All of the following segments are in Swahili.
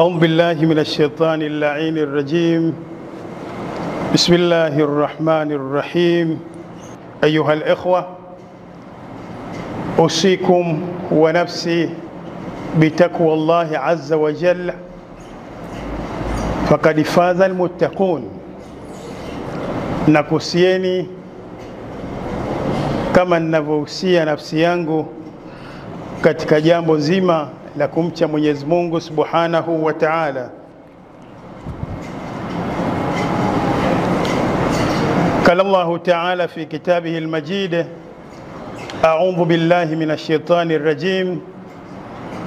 أعوذ بالله من الشيطان اللعين الرجيم. بسم الله الرحمن الرحيم. أيها الإخوة، أوصيكم ونفسي بتقوى الله عز وجل، فقد فاز المتقون. Nakusieni kama ninavyohusia nafsi yangu katika jambo zima la kumcha Mwenyezi Mungu Subhanahu wa Ta'ala. Qala Allahu Ta'ala fi kitabihi al-majid: A'udhu billahi minash shaitanir rajim.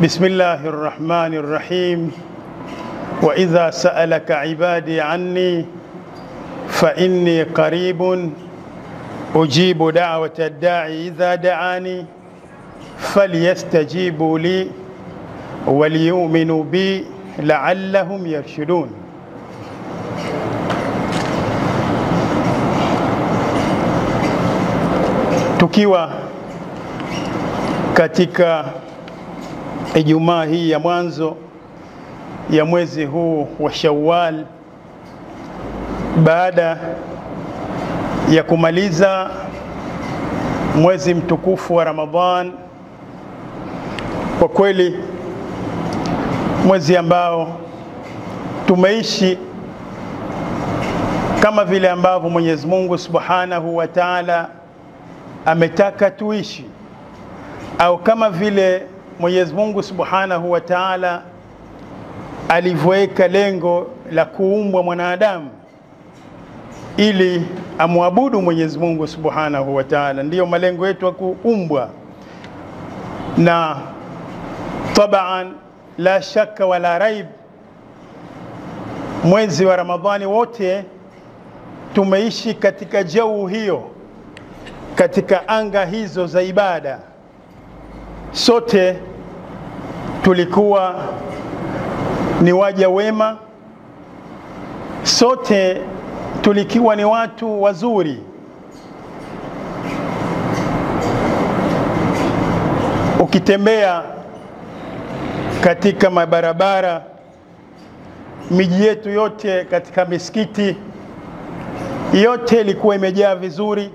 Bismillahir rahmanir rahim. Wa idha sa'alaka 'ibadi 'anni fa inni qaribun ujibu da'wata ad-da'i idha da'ani falyastajibu li waliyu'minu bi la'allahum yarshudun. Tukiwa katika Ijumaa hii ya mwanzo ya mwezi huu wa Shawwal, baada ya kumaliza mwezi mtukufu wa Ramadhan, kwa kweli mwezi ambao tumeishi kama vile ambavyo Mwenyezi Mungu Subhanahu wa Ta'ala ametaka tuishi, au kama vile Mwenyezi Mungu Subhanahu wa Ta'ala alivyoweka lengo la kuumbwa mwanadamu ili amwabudu Mwenyezi Mungu Subhanahu wa Ta'ala. Ndiyo malengo yetu ya kuumbwa, na tabaan la shaka wala raib, mwezi wa Ramadhani wote tumeishi katika jau hiyo, katika anga hizo za ibada. Sote tulikuwa ni waja wema, sote tulikiwa ni watu wazuri. Ukitembea katika mabarabara, miji yetu yote, katika misikiti yote ilikuwa imejaa vizuri.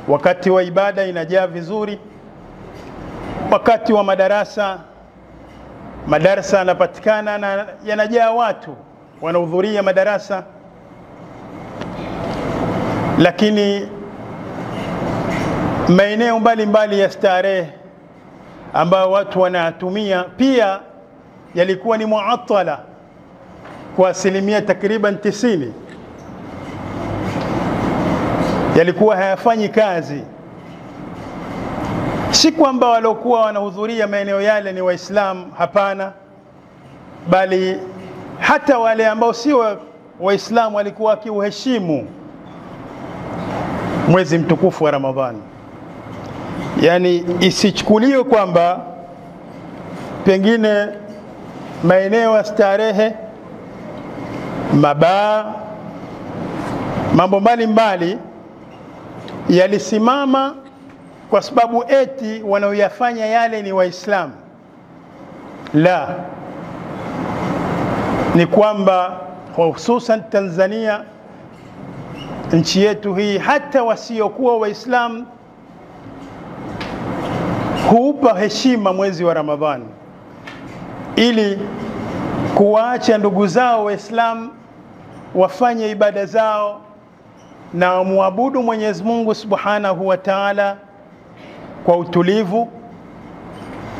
Wakati wa ibada inajaa vizuri. Wakati wa madarasa yanapatikana na yanajaa watu wanahudhuria madarasa. Lakini maeneo mbalimbali ya starehe ambao watu wanatumia pia yalikuwa ni muattala kwa asilimia takriban 90. Yalikuwa hayafanyi kazi. Si kwamba waliokuwa wanahudhuria maeneo yale ni Waislamu, hapana, bali hata wale ambao si Waislamu walikuwa wakiuheshimu mwezi mtukufu wa Ramadhani. Yani isichukuliwe kwamba pengine maeneo ya starehe, mabaa, mambo mbalimbali yalisimama kwa sababu eti wanaoyafanya yale ni Waislamu. La, ni kwamba hususan Tanzania, nchi yetu hii, hata wasiokuwa Waislamu huupa heshima mwezi wa Ramadhani ili kuwaacha ndugu zao Waislamu wafanye ibada zao na muabudu Mwenyezi Mungu Subhanahu wa Ta'ala kwa utulivu,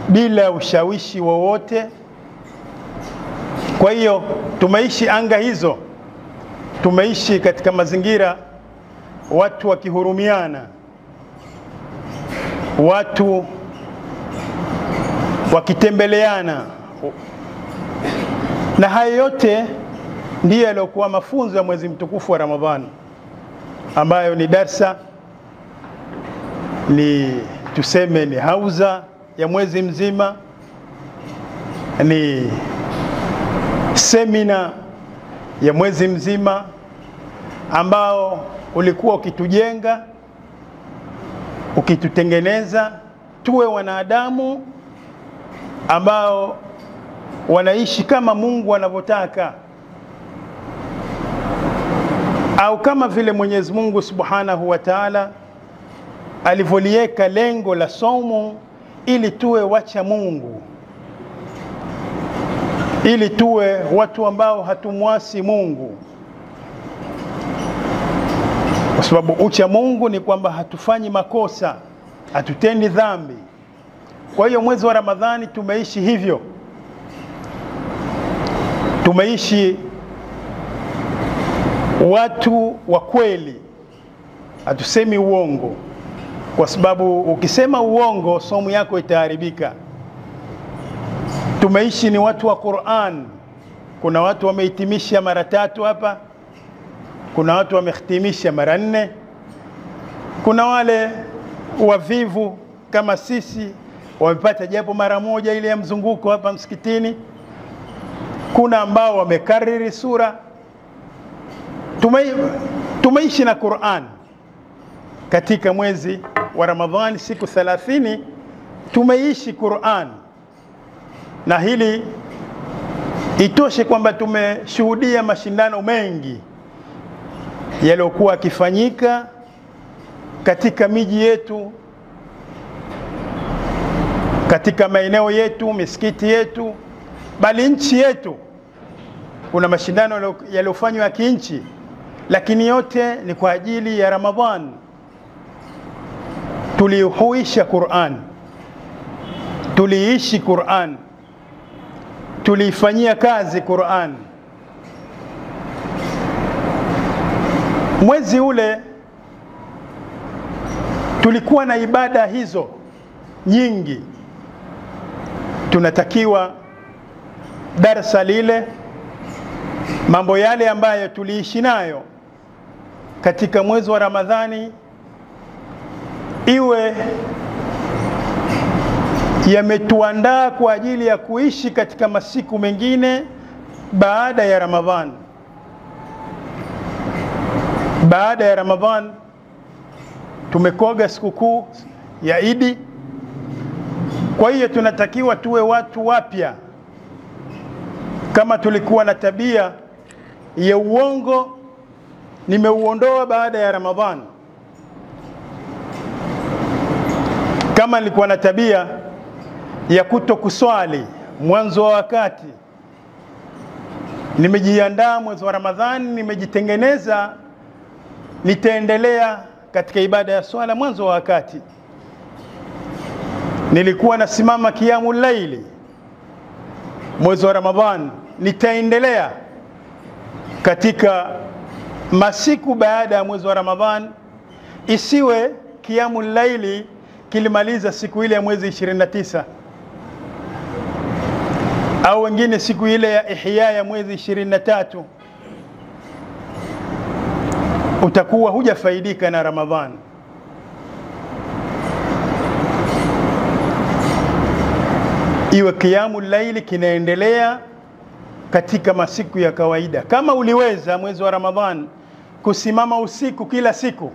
bila ushawishi wowote. Kwa hiyo tumeishi anga hizo, tumeishi katika mazingira watu wakihurumiana, watu wakitembeleana, na hayo yote ndiyo yaliokuwa mafunzo ya mwezi mtukufu wa Ramadhani, ambayo ni darsa, ni tuseme ni hauza ya mwezi mzima, ni semina ya mwezi mzima ambao ulikuwa ukitujenga, ukitutengeneza tuwe wanadamu ambao wanaishi kama Mungu anavyotaka, au kama vile Mwenyezi Mungu Subhanahu wa Ta'ala alivyoliweka lengo la somo, ili tuwe wacha Mungu, ili tuwe watu ambao hatumwasi Mungu. Kwa sababu ucha Mungu ni kwamba hatufanyi makosa, hatutendi dhambi. Kwa hiyo mwezi wa Ramadhani tumeishi hivyo, tumeishi watu wa kweli, hatusemi uongo, kwa sababu ukisema uongo somo yako itaharibika. Tumeishi ni watu wa Qur'an. Kuna watu wamehitimisha mara 3 hapa, kuna watu wamehitimisha mara 4, kuna wale wavivu kama sisi wamepata japo mara 1 ile ya mzunguko hapa msikitini, kuna ambao wamekariri sura. Tumeishi na Qur'an katika mwezi wa Ramadhani, siku 30 tumeishi Qur'an, na hili itoshe kwamba tumeshuhudia mashindano mengi yaliokuwa yakifanyika katika miji yetu, katika maeneo yetu, misikiti yetu, bali nchi yetu. Kuna mashindano yaliyofanywa ya kinchi, lakini yote ni kwa ajili ya Ramadhan. Tulihuisha Qur'an, tuliishi Qur'an, tulifanyia kazi Qur'an. Mwezi ule tulikuwa na ibada hizo nyingi. Tunatakiwa darasa lile, mambo yale ambayo tuliishi nayo katika mwezi wa Ramadhani, iwe yametuandaa kwa ajili ya kuishi katika masiku mengine baada ya Ramadhan. Baada ya Ramadhan tumekoga sikukuu ya Idi. Kwa hiyo tunatakiwa tuwe watu wapya. Kama tulikuwa na tabia ya uongo, nimeuondoa baada ya Ramadhan. Kama nilikuwa na tabia ya kutokuswali mwanzo wa wakati, nimejiandaa mwezi wa Ramadhani, nimejitengeneza, nitaendelea katika ibada ya swala mwanzo wa wakati. Nilikuwa nasimama qiyamul laili mwezi wa Ramadhani, nitaendelea katika masiku baada ya mwezi wa Ramadhani. Isiwe qiyamul laili kilimaliza siku ile ya mwezi 29, au wengine siku ile ya ihya ya mwezi 23, utakuwa hujafaidika na Ramadhani. Iwe qiyamul laili kinaendelea katika masiku ya kawaida. Kama uliweza mwezi wa Ramadhani kusimama usiku kila siku,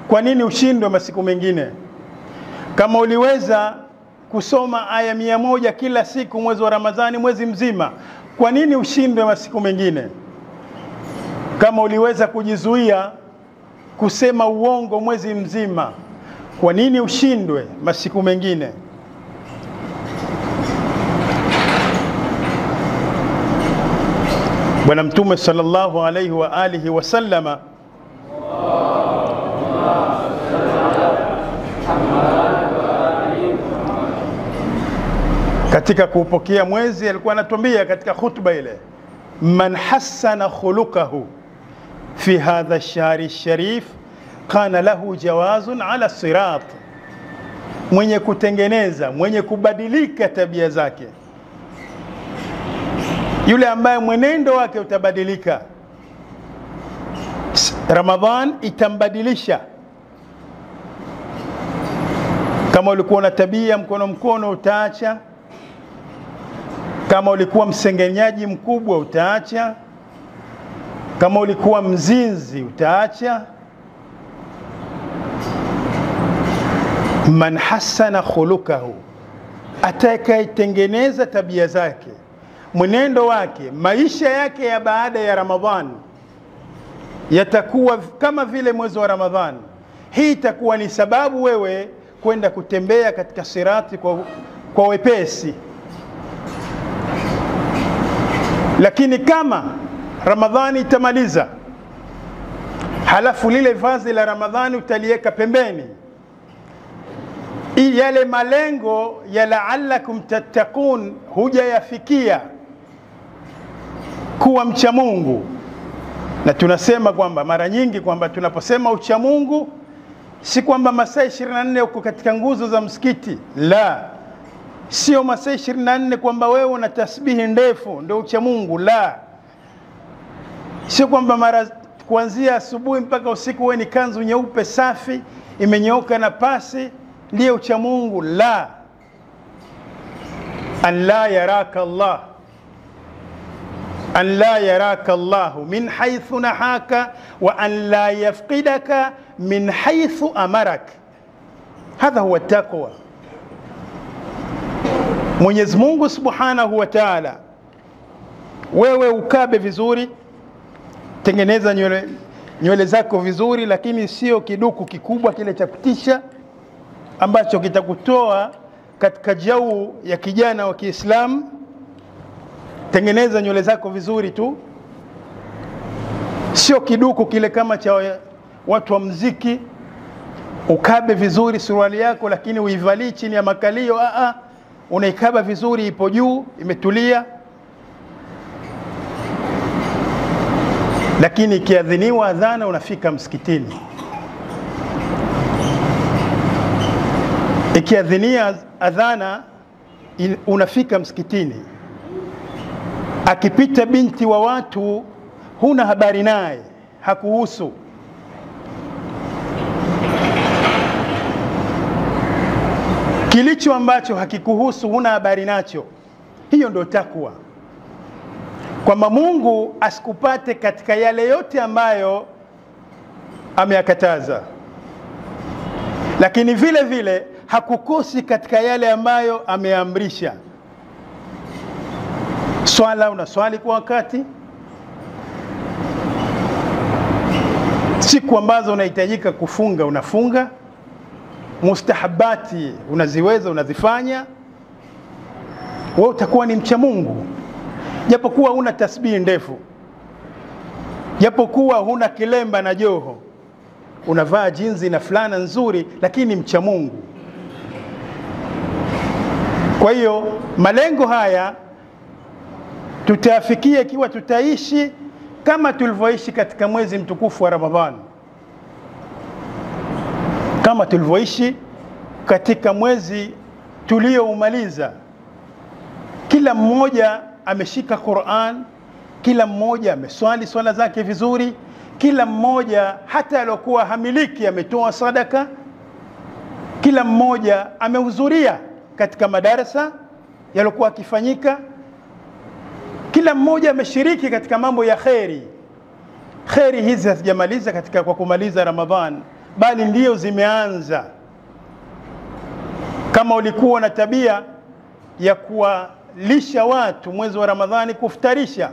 kwa nini ushindwe masiku mengine? Kama uliweza kusoma aya 100 kila siku mwezi wa Ramadhani mwezi mzima, kwa nini ushindwe masiku mengine? Kama uliweza kujizuia kusema uongo mwezi mzima, kwa nini ushindwe masiku mengine? Bwana Mtume sallallahu alayhi wa alihi wasallama katika kupokea mwezi alikuwa anatuambia katika khutba ile, man hassana khuluquhu fi hadha ash-shahr ash-sharif kana lahu jawazun ala sirat. Mwenye kutengeneza, mwenye kubadilika tabia zake, yule ambaye mwenendo wake utabadilika, Ramadhan itambadilisha. Kama ulikuwa na tabia mkono utaacha, kama ulikuwa msengenyaji mkubwa utaacha, kama ulikuwa mzinzi utaacha. Man hassana khuluquhu, atakayetengeneza tabia zake, mwenendo wake, maisha yake ya baada ya Ramadhani yatakuwa kama vile mwezi wa Ramadhani. Hii itakuwa ni sababu wewe kwenda kutembea katika sirati kwa wepesi. Lakini kama Ramadhani itamaliza, halafu lile vazi la Ramadhani utalieka pembeni, yale malengo ya la'allakum tattaqun hujayafikia kuwa mcha Mungu. Na tunasema kwamba mara nyingi kwamba tunaposema ucha Mungu si kwamba masaa 24 uko katika nguzo za msikiti, la. Sio masaa 24 kwamba wewe una tasbihi ndefu ndio ucha Mungu, la. Sio kwamba mara kuanzia asubuhi mpaka usiku wewe ni kanzu nyeupe safi imenyooka na pasi ndio ucha Mungu, la. An la yaraka Allah, an la yaraka Allah min haythu nahaka wa an la yafqidaka min haythu amarak. Hadha huwa taqwa. Mwenyezi Mungu Subhanahu wa Ta'ala, wewe ukabe vizuri, tengeneza nywele zako vizuri, lakini sio kiduku kikubwa kile cha kutisha ambacho kitakutoa katika jau ya kijana wa Kiislamu. Tengeneza nywele zako vizuri tu, sio kiduku kile kama cha watu wa muziki. Ukabe vizuri suruali yako, lakini uivalie chini ya makalio. Unaikaba vizuri, ipo juu, imetulia. Lakini ikiadhiniwa adhana unafika msikitini. Ikiadhinia adhana unafika msikitini. Akipita binti wa watu huna habari naye, hakuhusu. Kilicho ambacho hakikuhusu huna habari nacho. Hiyo ndio takwa. Kwamba Mungu asikupate katika yale yote ambayo ameyakataza, lakini vile vile hakukosi katika yale ambayo ameamrisha. Swala unaswali kwa wakati, siku ambazo unahitajika kufunga unafunga, mustahabati unaziweza unazifanya, wewe utakuwa ni mcha Mungu. Japokuwa huna tasbihi ndefu, japokuwa huna kilemba na joho, unavaa jinzi na fulana nzuri, lakini mcha Mungu. Kwa hiyo malengo haya tutafikia ikiwa tutaishi kama tulivyoishi katika mwezi mtukufu wa Ramadhani, kama tulivyoishi katika mwezi tulioumaliza. Kila mmoja ameshika Qur'an, kila mmoja ameswali swala zake vizuri, kila mmoja hata aliyokuwa hamiliki ametoa sadaka, kila mmoja amehudhuria katika madarasa yaliokuwa akifanyika, kila mmoja ameshiriki katika mambo ya khairi. Khairi hizi hazijamaliza katika kwa kumaliza Ramadhan, bali ndio zimeanza. Kama ulikuwa na tabia ya kuwalisha watu mwezi wa Ramadhani, kufutarisha,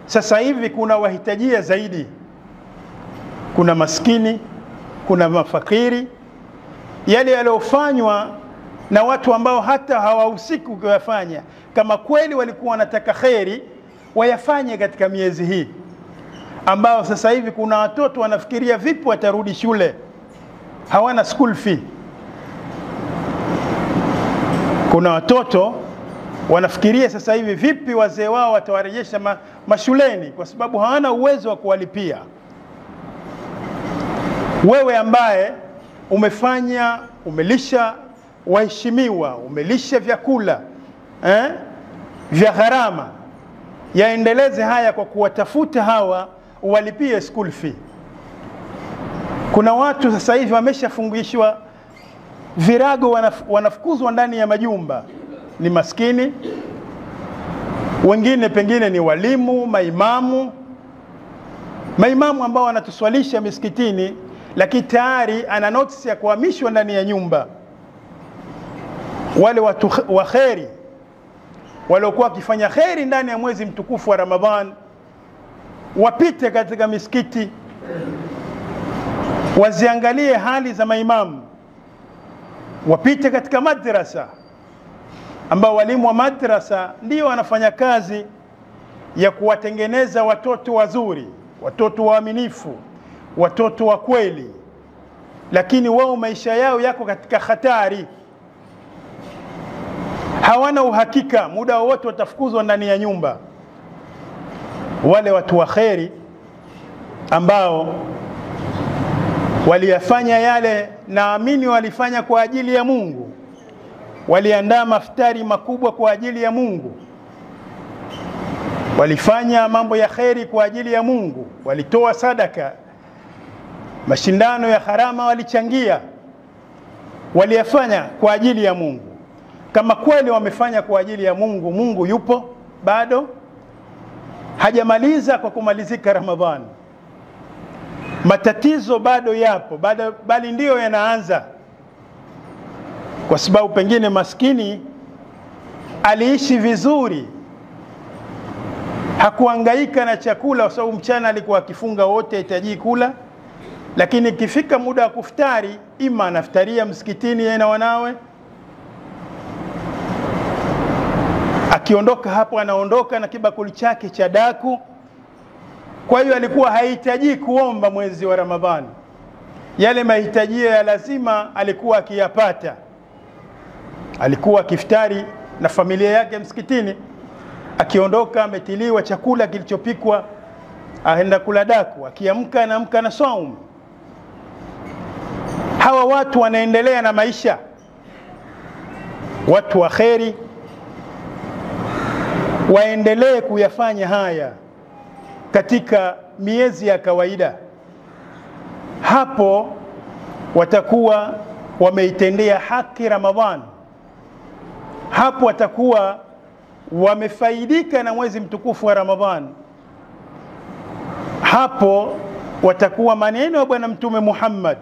sasa hivi kuna wahitajia zaidi. Kuna maskini, kuna mafakiri. Yale yaliyofanywa na watu ambao hata hawahusiki kuyafanya, kama kweli walikuwa wanataka khairi, wayafanye katika miezi hii, ambao sasa hivi kuna watoto wanafikiria vipi watarudi shule, hawana school fee. Kuna watoto wanafikiria sasa hivi vipi wazee wao watawarejesha mashuleni kwa sababu hawana uwezo wa kuwalipia. Wewe ambaye umefanya, umelisha waheshimiwa, umelisha vyakula vya gharama, yaendeleze haya kwa kuwatafuta hawa uwalipie school fee. Kuna watu sasa hivi wameshafungishwa virago, wanafukuzwa ndani ya majumba, ni maskini. Wengine pengine ni walimu, maimamu ambao wanatuswalisha misikitini, lakini tayari ana notice ya kuhamishwa ndani ya nyumba. Wale watu wa khairi waliokuwa wakifanya kheri ndani ya mwezi mtukufu wa Ramadhan wapite katika misikiti, waziangalie hali za maimamu, wapite katika madrasa, ambao walimu wa madrasa ndio wanafanya kazi ya kuwatengeneza watoto wazuri, watoto waaminifu, watoto wa kweli, lakini wao maisha yao yako katika hatari. Hawana uhakika, muda wote watafukuzwa ndani ya nyumba. Wale watu wa kheri ambao waliyafanya yale, naamini walifanya kwa ajili ya Mungu, waliandaa maftari makubwa kwa ajili ya Mungu, walifanya mambo ya kheri kwa ajili ya Mungu, walitoa sadaka, mashindano ya harama walichangia, waliyafanya kwa ajili ya Mungu. Kama kweli wamefanya kwa ajili ya Mungu, Mungu yupo bado, hajamaliza kwa kumalizika Ramadhani. Matatizo bado yapo, bali ndiyo yanaanza, kwa sababu pengine maskini aliishi vizuri, hakuhangaika na chakula, kwa sababu mchana alikuwa akifunga wote, hitaji kula. Lakini ikifika muda wa kuftari, ima anaftaria msikitini yeye na wanawe, akiondoka hapo anaondoka na kibakuli chake cha daku. Kwa hiyo alikuwa hahitaji kuomba mwezi wa Ramadhani, yale mahitaji ya lazima alikuwa akiyapata. Alikuwa akiftari na familia yake msikitini, akiondoka ametiliwa chakula kilichopikwa, aenda kula daku, akiamka anaamka na saum. Hawa watu wanaendelea na maisha. Watu wa kheri waendelee kuyafanya haya katika miezi ya kawaida. Hapo watakuwa wameitendea haki Ramadhan. Hapo watakuwa wamefaidika na mwezi mtukufu wa Ramadhan. Hapo watakuwa maneno ya Bwana Mtume Muhammad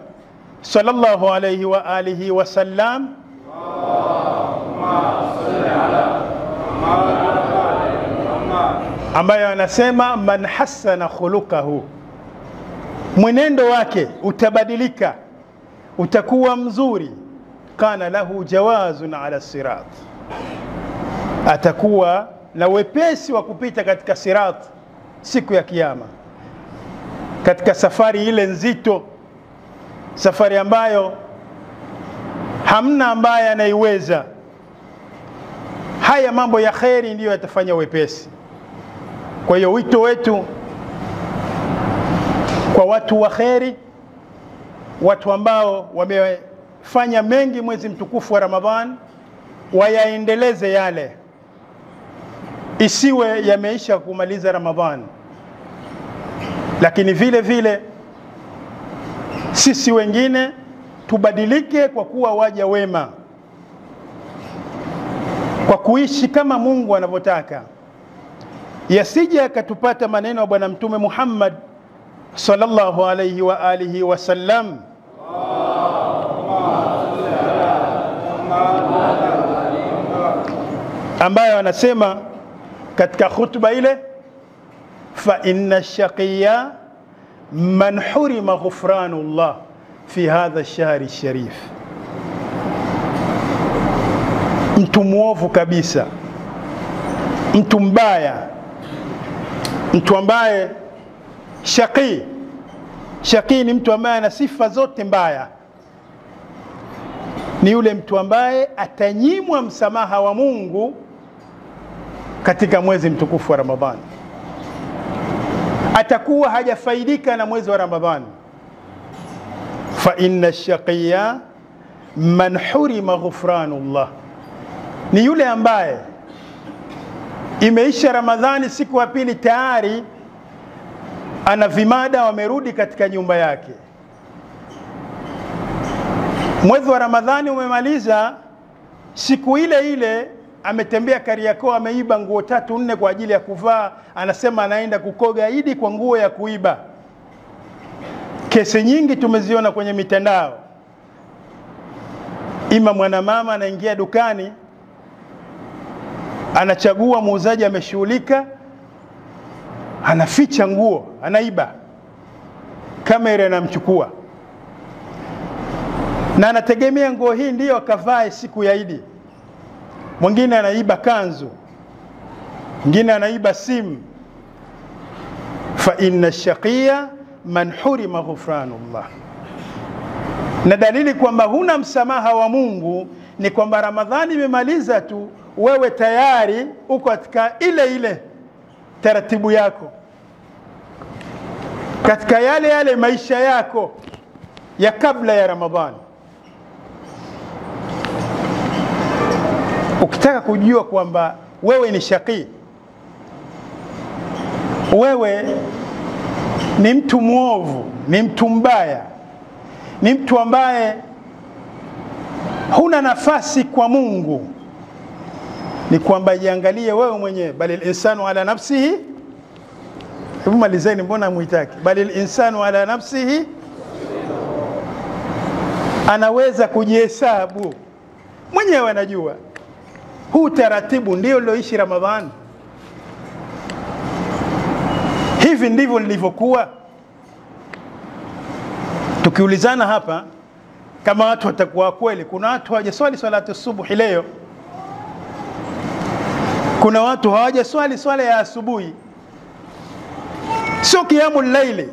sallallahu alayhi wa alihi wasallam, ambayo anasema man hassana khuluquhu, mwenendo wake utabadilika, utakuwa mzuri, kana lahu jawazun ala sirat, atakuwa na wepesi wa kupita katika sirat siku ya kiyama, katika safari ile nzito, safari ambayo hamna ambaye anaiweza. Haya mambo ya kheri ndiyo yatafanya wepesi. Kwa hiyo wito wetu kwa watu wa kheri, watu ambao wamefanya mengi mwezi mtukufu wa Ramadhan, wayaendeleze yale, isiwe yameisha kumaliza Ramadhan. Lakini vile vile sisi wengine tubadilike kwa kuwa waja wema, kwa kuishi kama Mungu anavyotaka. Yasije akatupata maneno ya Bwana Mtume Muhammad sallallahu alayhi wa alihi wasallam, ambayo anasema katika khutba ile, fa inna shaqiya man hurima ghufranullah fi hadha ash-shahri sharif. Mtu muovu kabisa, mtu mbaya, mtu ambaye shaqi ni mtu ambaye ana sifa zote mbaya, ni yule mtu ambaye atanyimwa msamaha wa Mungu katika mwezi mtukufu wa Ramadhani. Atakuwa hajafaidika na mwezi wa Ramadhani. Fa inna ash-shaqiya man hurima ghufranullah, ni yule ambaye imeisha Ramadhani, siku ya pili tayari ana vimada wamerudi katika nyumba yake. Mwezi wa Ramadhani umemaliza, siku ile ile ametembea Kariakoo, ameiba nguo 3-4 kwa ajili ya kuvaa, anasema anaenda kukoga Idi kwa nguo ya kuiba. Kesi nyingi tumeziona kwenye mitandao. Ima mwanamama anaingia dukani, anachagua muuzaji ameshughulika, anaficha nguo, anaiba, kamera inamchukua, na anategemea nguo hii ndiyo akavae siku ya Idi. Mwingine anaiba kanzu, mwingine anaiba simu. Fa inna shaqiya man hurima ghufranullah. Na dalili kwamba huna msamaha wa Mungu ni kwamba Ramadhani imemaliza tu, wewe tayari uko katika ile ile taratibu yako, katika yale maisha yako ya kabla ya Ramadhani. Ukitaka kujua kwamba wewe ni shaqi, wewe ni mtu muovu, ni mtu mbaya, ni mtu ambaye huna nafasi kwa Mungu, ni kwamba jiangalie wewe mwenyewe. Bali insanu ala nafsihi, hebu malizeni, mbona muitaki? Bali insanu ala nafsihi, anaweza kujihesabu mwenyewe, anajua huu taratibu ndio ulioishi Ramadhani. Hivi ndivyo nilivyokuwa. Tukiulizana hapa kama watu watakuwa kweli, kuna watu hawajaswali salatu subuhi leo, kuna watu hawajaswali swala ya asubuhi, sio qiyamul layli.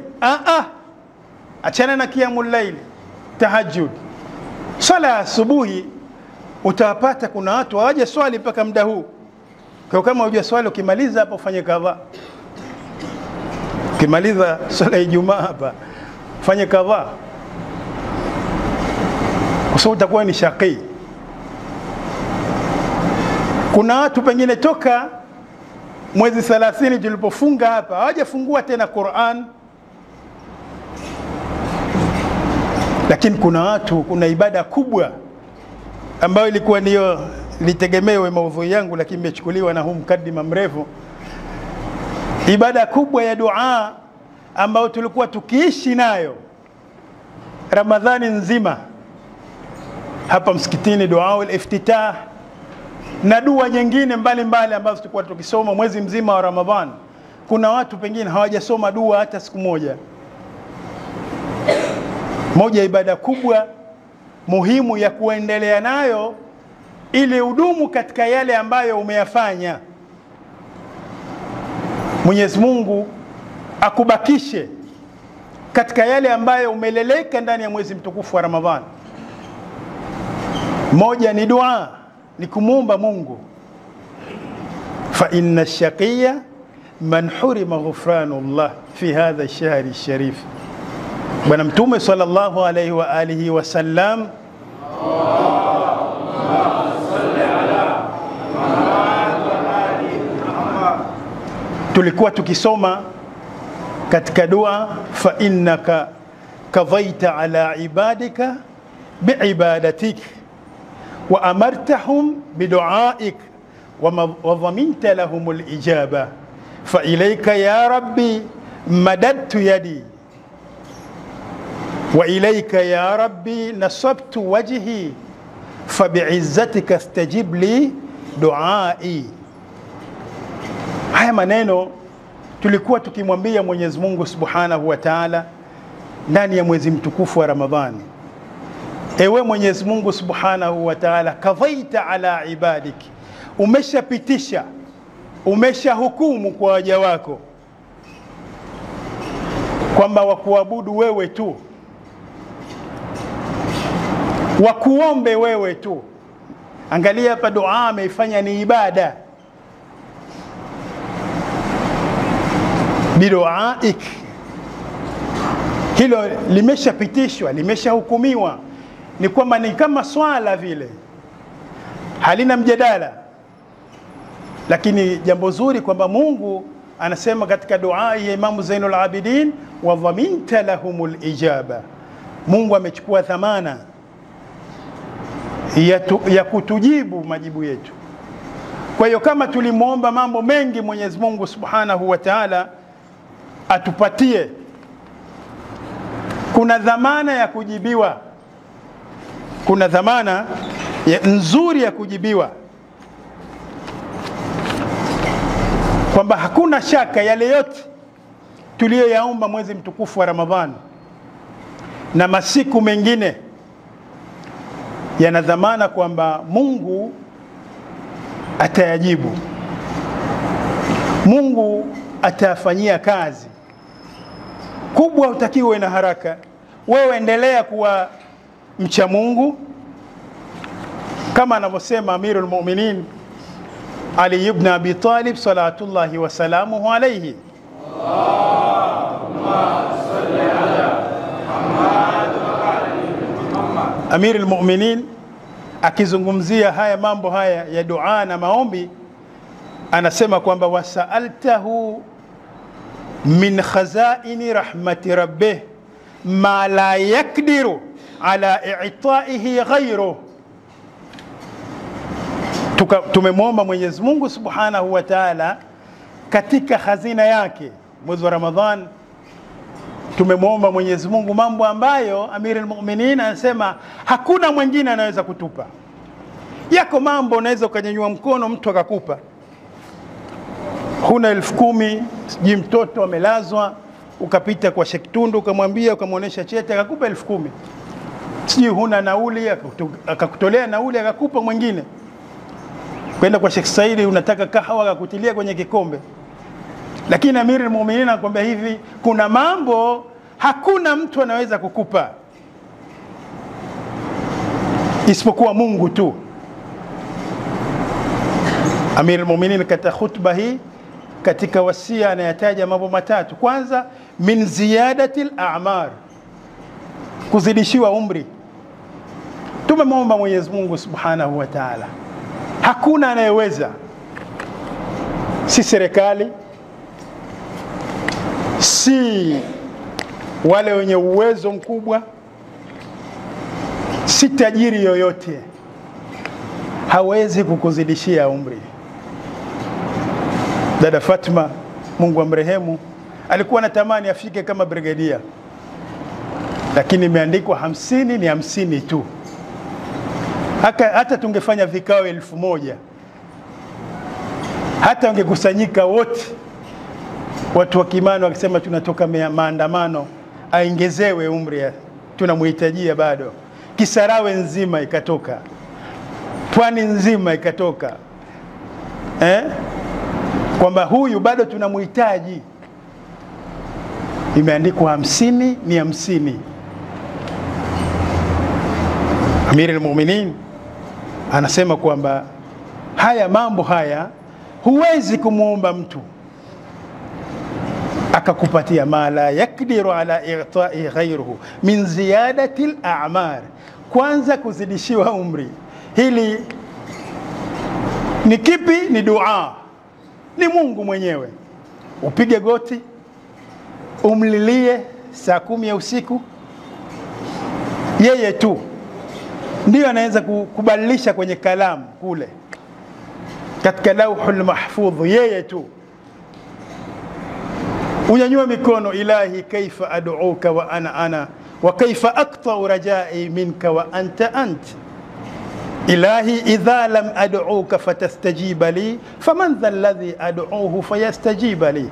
Achana na qiyamul layli, tahajjud. Swala ya asubuhi utawapata kuna watu hawajaswali mpaka muda huu. Kwa kama hujua swali, ukimaliza hapa ufanye kadha. Ukimaliza swala ya Ijumaa hapa ufanye kadha, kwa sababu utakuwa ni shaqi. Kuna watu pengine toka mwezi 30 tulipofunga hapa hawajafungua tena Qur'an. Lakini kuna watu, kuna ibada kubwa ambayo ilikuwa ndio litegemewe maudhui yangu, lakini imechukuliwa na huu mkadima mrefu. Ibada kubwa ya dua ambayo tulikuwa tukiishi nayo Ramadhani nzima hapa msikitini, dua al-iftitah na dua nyingine mbalimbali ambazo tulikuwa tukisoma mwezi mzima wa Ramadhani. Kuna watu pengine hawajasoma dua hata siku moja. Moja ibada kubwa muhimu ya kuendelea nayo ili udumu katika yale ambayo umeyafanya. Mwenyezi Mungu akubakishe katika yale ambayo umeleleka ndani ya mwezi mtukufu wa Ramadhani. Moja ni dua, ni kumuomba Mungu. Fa inna shaqiya man hurima ghufranullah fi hadha ash-shahr ash-sharif. Bwana Mtume sallallahu alayhi wa alihi wa sallam tulikuwa tukisoma katika dua, fa innaka kadhaita ala ibadika biibadatik wa amartahum biduaik wa dhaminta lahum alijaba fa ilayka ya rabbi madadtu yadi wa ilayka ya rabbi nasabtu wajhi fa bi'izzatika istajib li duai. Haya maneno tulikuwa tukimwambia Mwenyezi Mungu Subhanahu wa Ta'ala ndani ya mwezi mtukufu wa Ramadhani. Ewe Mwenyezi Mungu Subhanahu wa Ta'ala, kadhaita ala ibadiki, umeshapitisha, umeshahukumu kwa waja wako kwamba wakuabudu wewe tu, wakuombe wewe tu. Angalia hapa, dua ameifanya ni ibada. Biduaik, hilo limeshapitishwa, limeshahukumiwa, ni kwamba ni kama swala vile, halina mjadala. Lakini jambo zuri kwamba Mungu anasema katika dua ya Imam Zainul Abidin, wa dhaminta lahumul ijaba. Mungu amechukua dhamana ya kutujibu majibu yetu. Kwa hiyo kama tulimuomba mambo mengi Mwenyezi Mungu Subhanahu wa Ta'ala atupatie, kuna dhamana ya kujibiwa, kuna dhamana nzuri ya kujibiwa. kwamba hakuna shaka yale yote tuliyoyaomba mwezi mtukufu wa Ramadhani na masiku mengine yana dhamana kwamba Mungu atayajibu, Mungu atafanyia kazi. Kubwa utakiwe na haraka, wewe endelea kuwa mcha Mungu kama anavyosema Amirul Mu'minin Ali ibn Abi Talib salatullahi wa salamuhu alayhi, Allahumma salli ala Muhammad wa ali Amirul Mu'minin akizungumzia haya mambo haya ya dua na maombi anasema kwamba wasaaltahu min khazaini rahmati rabbih ma la yakdiru ala i'ta'ihi ghayruhu. Tumemwomba Mwenyezi Mungu Subhanahu wa Ta'ala katika hazina yake mwezi wa Ramadhan. Tumemwomba Mwenyezi Mungu mambo ambayo Amirul Mu'minin anasema hakuna mwingine anaweza kutupa. Yako mambo unaweza ukanyanyua mkono mtu akakupa. Huna 10,000, siji mtoto amelazwa, ukapita kwa Sheikh Tundu ukamwambia, ukamuonesha cheti akakupa 10,000. Siji huna nauli akakutolea nauli akakupa mwingine. Kwenda kwa Sheikh Saidi unataka kahawa akakutilia kwenye kikombe. Lakini Amirul Mu'minin anakuambia hivi, kuna mambo hakuna mtu anaweza kukupa isipokuwa Mungu tu. Amirul Mu'minin katika khutba hii katika wasia anayataja mambo matatu. Kwanza, min ziyadatil a'mar, kuzidishiwa umri. Tumemwomba Mwenyezi Mungu Subhanahu wa Ta'ala, hakuna anayeweza, si serikali, si wale wenye uwezo mkubwa, si tajiri yoyote, hawezi kukuzidishia umri. Dada Fatma, Mungu amrehemu, alikuwa anatamani afike kama brigadia, lakini imeandikwa 50 ni 50 tu. Hata tungefanya vikao 1000, hata ungekusanyika wote watu wa Kimani wakisema tunatoka maandamano, aingezewe umri, tunamhitajia bado. Kisarawe nzima ikatoka, Pwani nzima ikatoka, kwamba huyu bado tunamhitaji. Imeandikwa 50 ni 50. Amirul Mu'minin anasema kwamba haya mambo haya huwezi kumuomba mtu akakupatia ma la yakdiru ala i'ta'i ghayruhu min ziyadati al-a'mar. Kwanza kuzidishiwa umri, hili ni kipi? Ni dua, ni Mungu mwenyewe. Upige goti umlilie saa 10 ya usiku, yeye tu ndio anaweza kubadilisha kwenye kalamu kule katika lauhul mahfudh, yeye tu. Unyanyua mikono, ilahi kaifa ad'uka wa ana wa kaifa aqta'u raja'i minka wa anta. Ilahi idha lam ad'uka fatastajiba li faman dha alladhi ad'uhu fayastajiba li.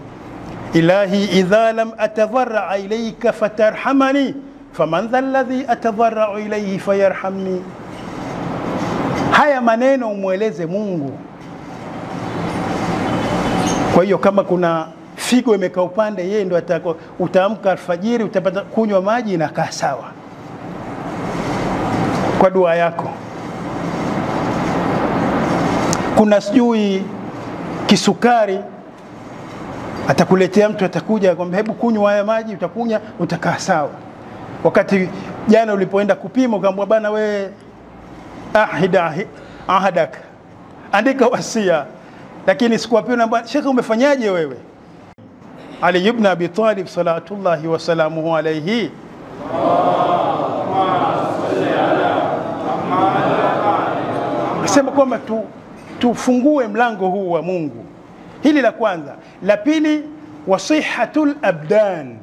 Ilahi idha lam atadarra ilayka fatarhamani faman dha alladhi atadarra ilayhi fayarhamni. Haya maneno umweleze Mungu. Kwa hiyo kama kuna figo imekaa upande, yeye ndo atako. Utaamka alfajiri, utapata kunywa maji na kaa sawa kwa dua yako. Kuna sijui kisukari, atakuletea mtu, atakuja akwambia hebu kunywa haya maji, utakunya utakaa sawa. Wakati jana ulipoenda kupima ukamwambia bana we ahadak, andika wasia, lakini sikuwapi na Sheikh umefanyaje wewe? Ali ibn Abi Talib salatullahi wa salamuhu alayhi, asema kwamba tufungue mlango huu wa Mungu. Hili la kwanza. La pili, wasihatul abdan,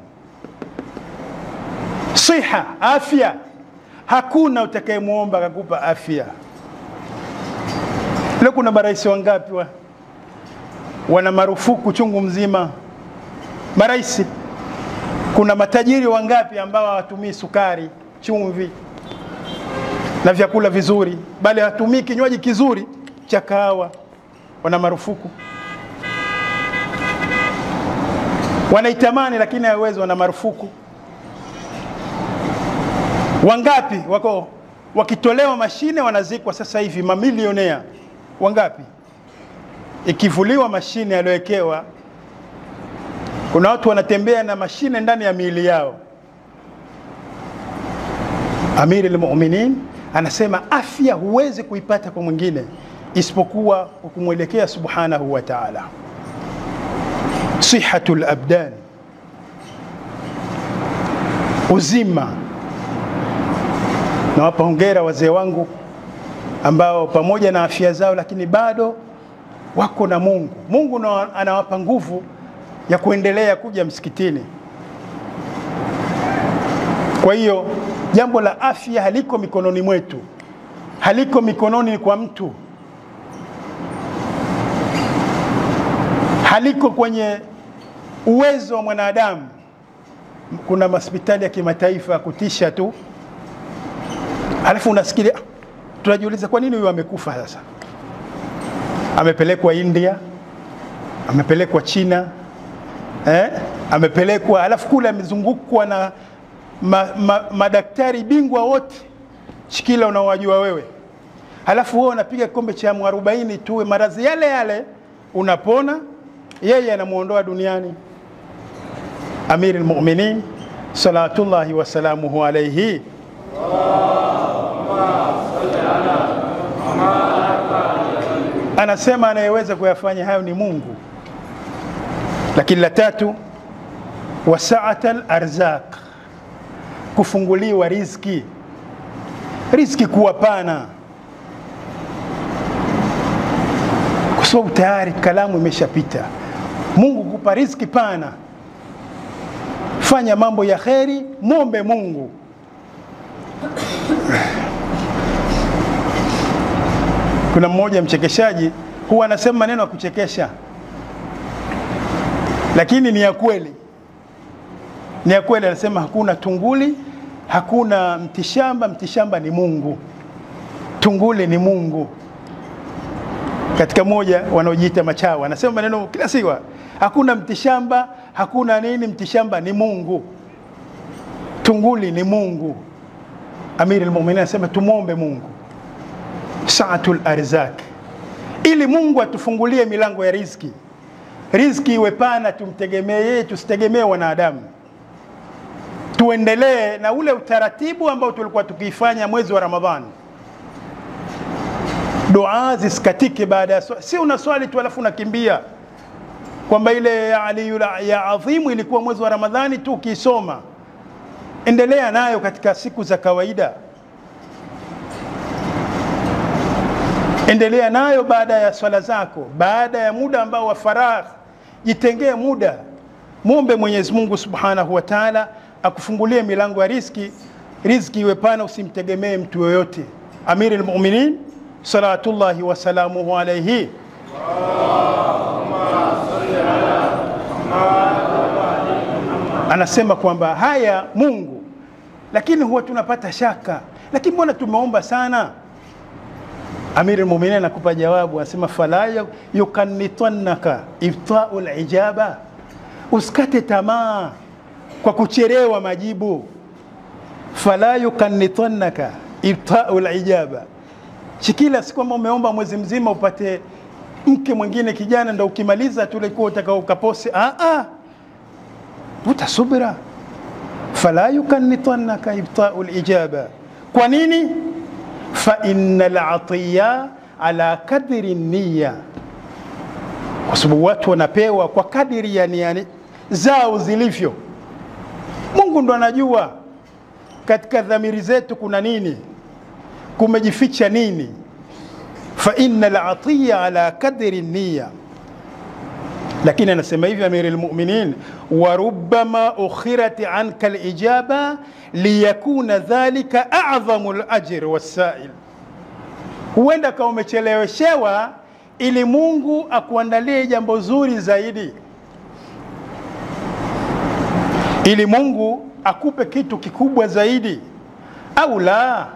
siha, afya. Hakuna utakayemuomba akakupa afya. Leo kuna marais wangapi wana marufuku chungu mzima. Maraisi, kuna matajiri wangapi ambao hawatumii sukari, chumvi na vyakula vizuri, bali hawatumii kinywaji kizuri cha kahawa? Wana marufuku. Wanaitamani lakini hawawezi, wana marufuku. Wangapi wako wakitolewa mashine wanazikwa sasa hivi, mamilionea wangapi? Ikivuliwa mashine aliyowekewa, kuna watu wanatembea na mashine ndani ya miili yao. Amir al-Mu'minin anasema afya huwezi kuipata kwa mwingine isipokuwa kumwelekea subhanahu wa ta'ala. Sihatul abdan, uzima. Na wapa hongera wazee wangu ambao pamoja na afya zao lakini bado wako na Mungu. Mungu anawapa nguvu ya kuendelea kuja msikitini. Kwa hiyo jambo la afya haliko mikononi mwetu, haliko mikononi kwa mtu, haliko kwenye uwezo wa mwanadamu. Kuna hospitali ya kimataifa kutisha tu, alafu unasikia, tunajiuliza kwa nini huyu amekufa sasa? Amepelekwa India, amepelekwa China, amepelekwa, alafu kule amezungukwa na madaktari bingwa wote shikila unawajua wewe, alafu wewe unapiga kikombe cha M40 tu, maradhi yale yale unapona, yeye anamuondoa duniani. Amir al-Mu'minin salatullahi wa salamuhu alayhi, anasema anayeweza kuyafanya hayo ni Mungu. Lakini la tatu, wasa'atal arzaq, kufunguliwa riziki, riziki kuwa pana, kwa sababu tayari kalamu imeshapita. Mungu kupa riziki pana, fanya mambo ya kheri, muombe Mungu. Kuna mmoja mchekeshaji huwa anasema maneno ya kuchekesha, lakini ni ya kweli. Ni ya kweli. Anasema hakuna tunguli, hakuna mtishamba, mtishamba ni Mungu, tunguli ni Mungu. Katika moja wanaojiita machawa anasema maneno kila siku, hakuna mtishamba, hakuna nini, mtishamba ni Mungu, tunguli ni Mungu. Amir al-Mu'minin anasema tumuombe Mungu sa'atul arzak, ili Mungu atufungulie milango ya riziki, riziki iwe pana, tumtegemee, tusitegemee wanadamu. Tuendelee na ule utaratibu ambao tulikuwa tukifanya mwezi wa Ramadhani. Dua zisikatike baada ya swala, si unaswali tu alafu unakimbia kwamba ile ya adhimu ilikuwa mwezi wa Ramadhani tu ukisoma. Endelea nayo katika siku za kawaida, endelea nayo baada ya swala zako, baada ya muda ambao wa faragh, jitengee muda, muombe Mwenyezi Mungu Subhanahu wa Ta'ala akufungulie milango ya riziki, riziki iwe pana, usimtegemee mtu yoyote. Amir al-Mu'minin salatullahi wa salamuhu alayhi, anasema kwamba haya Mungu, lakini huwa tunapata shaka, lakini mbona tumeomba sana? Amir al-Mu'minin anakupa jawabu, anasema fala yukannitannaka ibta'ul ijaba, usikate tamaa kwa kucherewa majibu. Fala yukannitannaka ibta'ul ijaba, shikila siku kama umeomba mwezi mzima upate mke mwingine kijana, ndio ukimaliza tulikuwa utakao ukapose, utasubira. Fala yukannitannaka ibta'ul ijaba. Kwa nini? Fa innal atiya ala kadri niyya, kwa sababu watu wanapewa kwa kadiri ya nia zao zilivyo. Mungu ndo anajua katika dhamiri zetu kuna nini, kumejificha nini. Fa innal atiya ala kadri niyya. Lakini anasema hivi Amir al-Mu'minin, wa rubbama ukhirat anka al-ijaba liyakuna dhalika a'zamu al-ajr was-sa'il. Huenda kama umecheleweshewa ili Mungu akuandalie jambo zuri zaidi, ili Mungu akupe kitu kikubwa zaidi. Au la,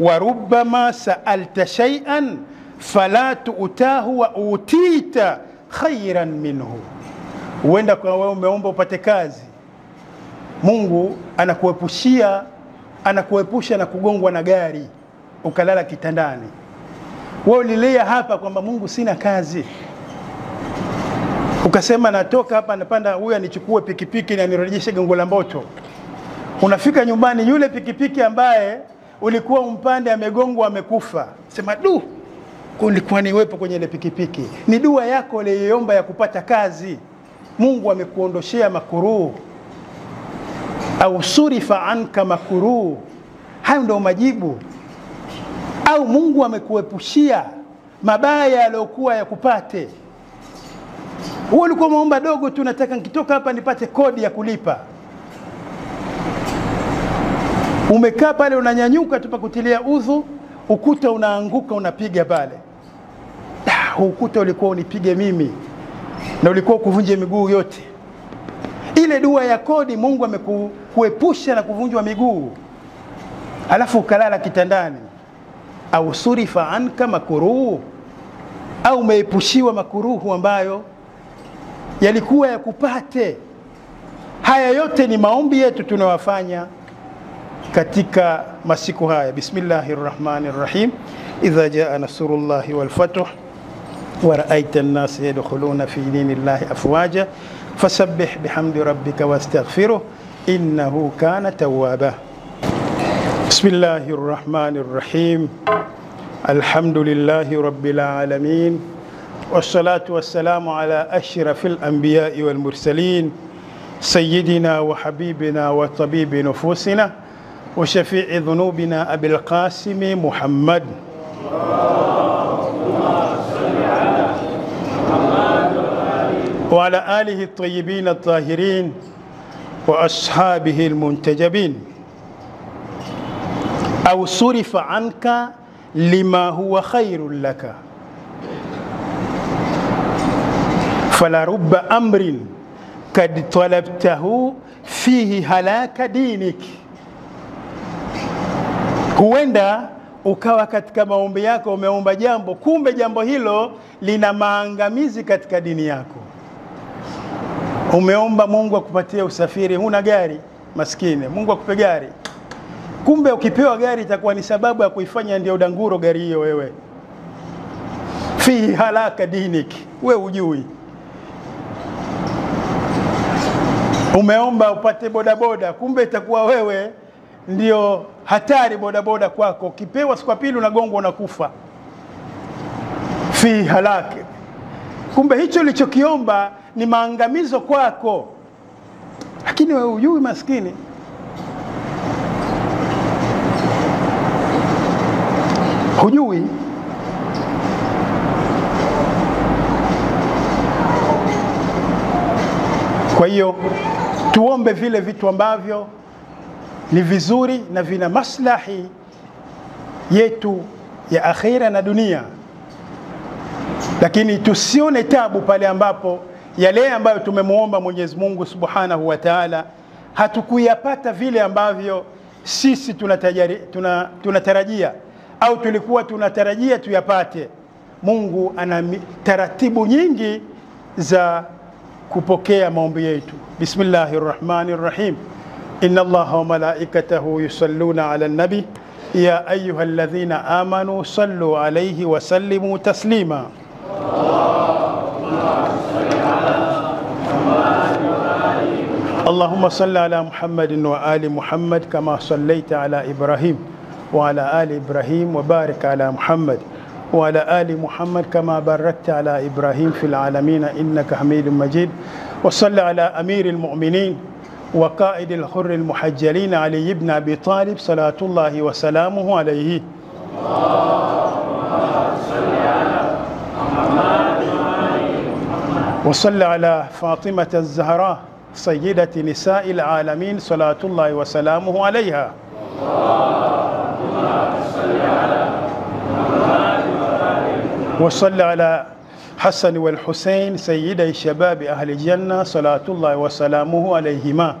wa rubbama sa'alta shay'an fala tu'tahu wa utita khairan minhu. Huenda kwa wewe umeomba upate kazi, Mungu anakuepusha na kugongwa na gari ukalala kitandani. Wewe ulilia hapa kwamba Mungu sina kazi, ukasema natoka hapa napanda huyu anichukue pikipiki na nirejeshe Gongo la Mboto. Unafika nyumbani, yule pikipiki ambaye ulikuwa umpande amegongwa amekufa. Sema kulikuwa niwepo kwenye ile pikipiki. Ni dua yako uliyoomba ya kupata kazi, Mungu amekuondoshea makuruhu. Au surifa anka makuruhu, hayo ndio majibu. Au Mungu amekuepushia mabaya yaliokuwa yakupate. Wewe ulikuwa umeomba dogo tu, nataka nikitoka hapa nipate kodi ya kulipa. Umekaa pale unanyanyuka tu pakutilia udhu, ukuta unaanguka unapiga pale. Ukuta ulikuwa unipige mimi na ulikuwa kuvunje miguu yote. Ile dua ya kodi Mungu amekuepusha na kuvunjwa miguu, alafu ukalala kitandani. Au surifa anka makuruhu, au umeepushiwa makuruhu ambayo yalikuwa yakupate. Haya yote ni maombi yetu tunawafanya katika masiku haya. Bismillahirrahmanirrahim. Idha jaa nasrullahi wal fath wa ra'aita an-nasa yadkhuluna fi dinillahi afwaja fasabbih bihamdi rabbika wastaghfiruh innahu kana tawwaba. Bismillahirrahmanirrahim. Alhamdulillahi rabbil alamin. Wassalatu wassalamu ala ashrafil anbiya'i wal mursalin sayyidina wa habibina wa tabibi nufusina wa shafi'i dhunubina Abil Qasim Muhammad. Wa ala alihi at-tayyibin at-tahirin wa ashabihi al-muntajabin. Au surifa anka lima huwa khairul laka fala rubba amrin kad talabtahu fihi halaka dinik. Huenda ukawa katika maombi yako umeomba jambo, kumbe jambo hilo lina maangamizi katika dini yako. Umeomba Mungu akupatie usafiri, huna gari, maskini, Mungu akupe gari. Kumbe ukipewa gari itakuwa ni sababu ya kuifanya ndio danguro gari hiyo wewe. Fihi halaka dinik, wewe hujui. Umeomba upate bodaboda, kumbe itakuwa wewe ndio hatari bodaboda kwako. Ukipewa siku pili unagongwa unakufa. Fihi halaka. Kumbe hicho ulichokiomba ni maangamizo kwako, lakini wewe hujui, maskini. Hujui. Kwa hiyo tuombe vile vitu ambavyo ni vizuri na vina maslahi yetu ya akhira na dunia, lakini tusione tabu pale ambapo yale ambayo tumemuomba Mwenyezi Mungu Subhanahu wa Ta'ala hatukuyapata vile ambavyo sisi tunatarajia au tulikuwa tunatarajia tuyapate. Mungu ana taratibu nyingi za kupokea maombi yetu. Bismillahirrahmanirrahim. Inna Allaha wa malaikatahu yusalluna ala nabi ya ayyuhalladhina amanu sallu alayhi wa sallimu taslima. Allahumma salli ala Muhammadin wa ali Muhammad kama sallaita ala Ibrahim وعلى آل إبراهيم وبارك على محمد وعلى آل محمد كما باركت على إبراهيم في العالمين إنك حميد مجيد. وصلى على أمير المؤمنين وقائد الحر المحجلين علي بن أبي طالب صلاة الله وسلامه عليه. وصلى على فاطمة الزهراء سيدة نساء العالمين صلاة الله وسلامه عليها. وصلى على حسن والحسين سيدي شباب أهل الجنة صلاة الله وسلامه عليهما.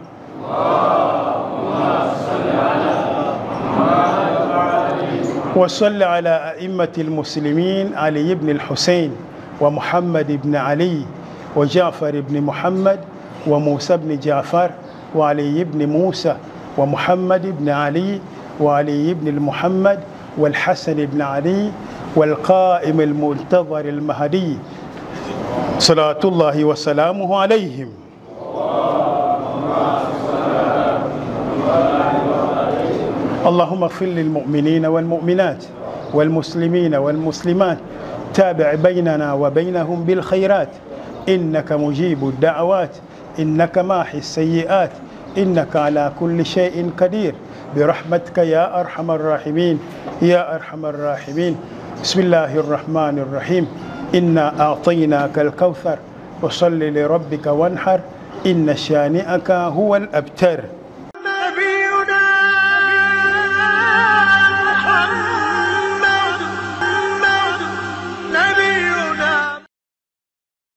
وصل على أئمة المسلمين علي بن الحسين ومحمد بن علي وجعفر بن محمد وموسى بن جعفر وعلي بن موسى ومحمد بن علي وعلي بن المحمد والحسن بن علي والقائم المنتظر المهدي صلاة الله وسلامه عليهم. اللهم اغفر للمؤمنين والمؤمنات والمسلمين والمسلمات، تابع بيننا وبينهم بالخيرات، إنك مجيب الدعوات، إنك ماحي السيئات، إنك على كل شيء قدير، برحمتك يا أرحم الراحمين يا أرحم الراحمين. بسم الله الرحمن الرحيم. إنا أعطيناك الكوثر، فصل لربك وانحر، إن شانئك هو الأبتر.